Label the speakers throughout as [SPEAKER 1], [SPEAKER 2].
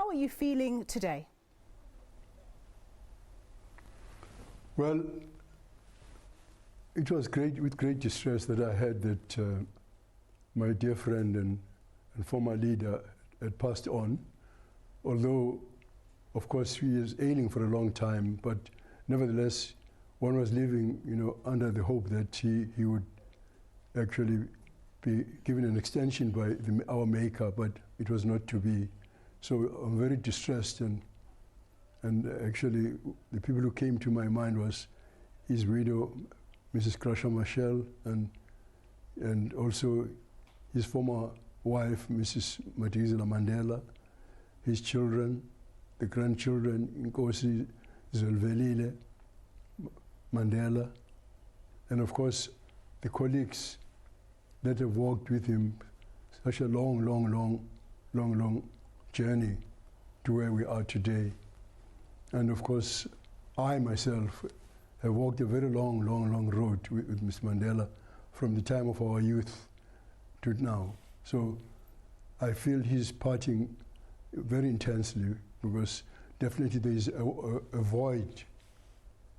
[SPEAKER 1] How are you feeling today?
[SPEAKER 2] Well, it was with great distress that I heard that my dear friend and former leader had passed on, although, of course, he is ailing for a long time, but nevertheless, one was living, under the hope that he would actually be given an extension by our Maker, but it was not to be. So I'm very distressed, and actually, the people who came to my mind was his widow, Mrs. Crusher Marshall, and also his former wife, Mrs. Mandela, his children, the grandchildren, Nkosi Zwelithini Mandela, and of course the colleagues that have walked with him such a long journey to where we are today. And of course, I myself have walked a very long road with Mr. Mandela from the time of our youth to now. So I feel he's parting very intensely, because definitely there is a void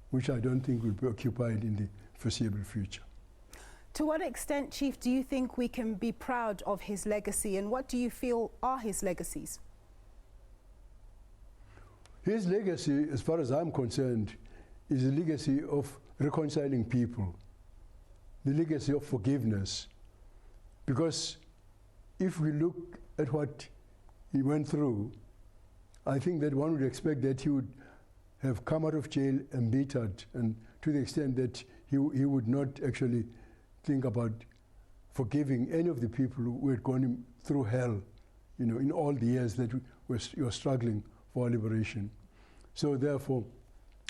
[SPEAKER 2] which I don't think will be occupied in the foreseeable future.
[SPEAKER 1] To what extent, Chief, do you think we can be proud of his legacy, and what do you feel are his legacies?
[SPEAKER 2] His legacy, as far as I'm concerned, is a legacy of reconciling people, the legacy of forgiveness. Because if we look at what he went through, I think that one would expect that he would have come out of jail embittered, and to the extent that he would not actually think about forgiving any of the people who had gone through hell, in all the years that we were struggling for our liberation. So therefore,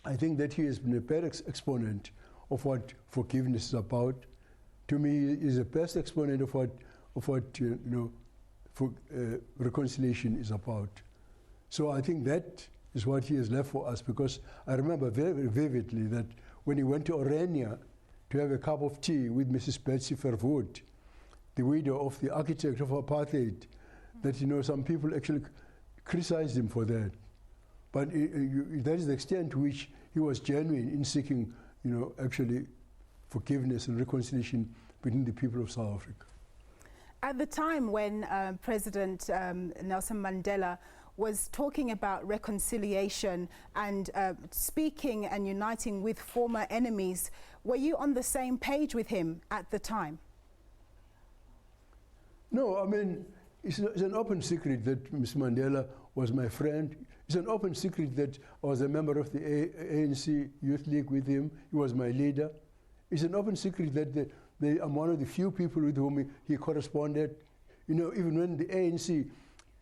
[SPEAKER 2] I think that he has been a better exponent of what forgiveness is about. To me, he is the best exponent of what reconciliation is about. So I think that is what he has left for us, because I remember very vividly that when he went to Orania to have a cup of tea with Mrs. Betsy Verwoerd, the widow of the architect of apartheid, that some people actually criticized him for that. But that is the extent to which he was genuine in seeking, actually forgiveness and reconciliation between the people of South Africa.
[SPEAKER 1] At the time when President Nelson Mandela was talking about reconciliation and speaking and uniting with former enemies, were you on the same page with him at the time? No, I mean, it's an open secret that Mr. Mandela was my friend. It's an open secret that I was a member of the ANC Youth League with him. He was my leader. It's an open secret that I'm one of the few people with whom he corresponded. Even when the ANC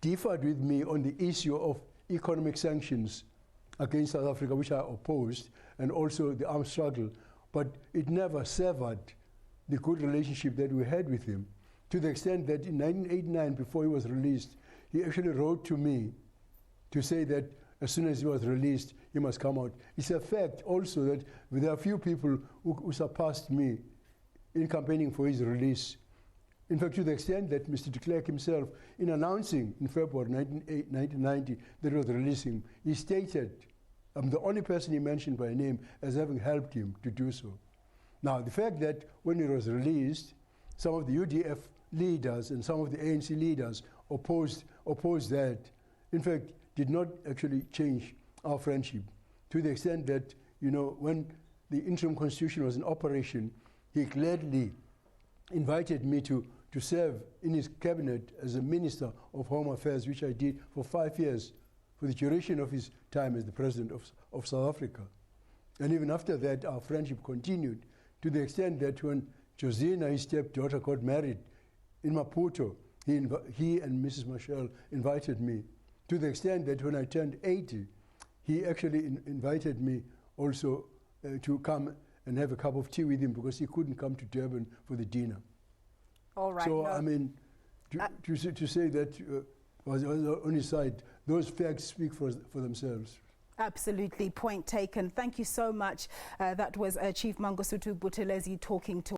[SPEAKER 1] differed with me on the issue of economic sanctions against South Africa, which I opposed, and also the armed struggle, but it never severed the good relationship that we had with him, to the extent that in 1989, before he was released, he actually wrote to me to say that as soon as he was released, he must come out. It's a fact also that there are few people who surpassed me in campaigning for his release. In fact, to the extent that Mr. de Klerk himself, in announcing in February 1990 that he was releasing him, he stated, I'm the only person he mentioned by name as having helped him to do so. Now, the fact that when he was released, some of the UDF leaders and some of the ANC leaders opposed that, in fact, did not actually change our friendship, to the extent that, when the interim constitution was in operation, he gladly invited me to serve in his cabinet as a Minister of Home Affairs, which I did for 5 years, for the duration of his time as the President of South Africa. And even after that, our friendship continued, to the extent that when Josina, his stepdaughter, got married in Maputo, he and Mrs. Marshall invited me, to the extent that when I turned 80, he actually invited me also to come and have a cup of tea with him, because he couldn't come to Durban for the dinner. All right.
[SPEAKER 2] So, I mean, to say that was on his side, those facts speak for themselves.
[SPEAKER 1] Absolutely, point taken. Thank you so much. That was Chief Mangosuthu Buthelezi talking to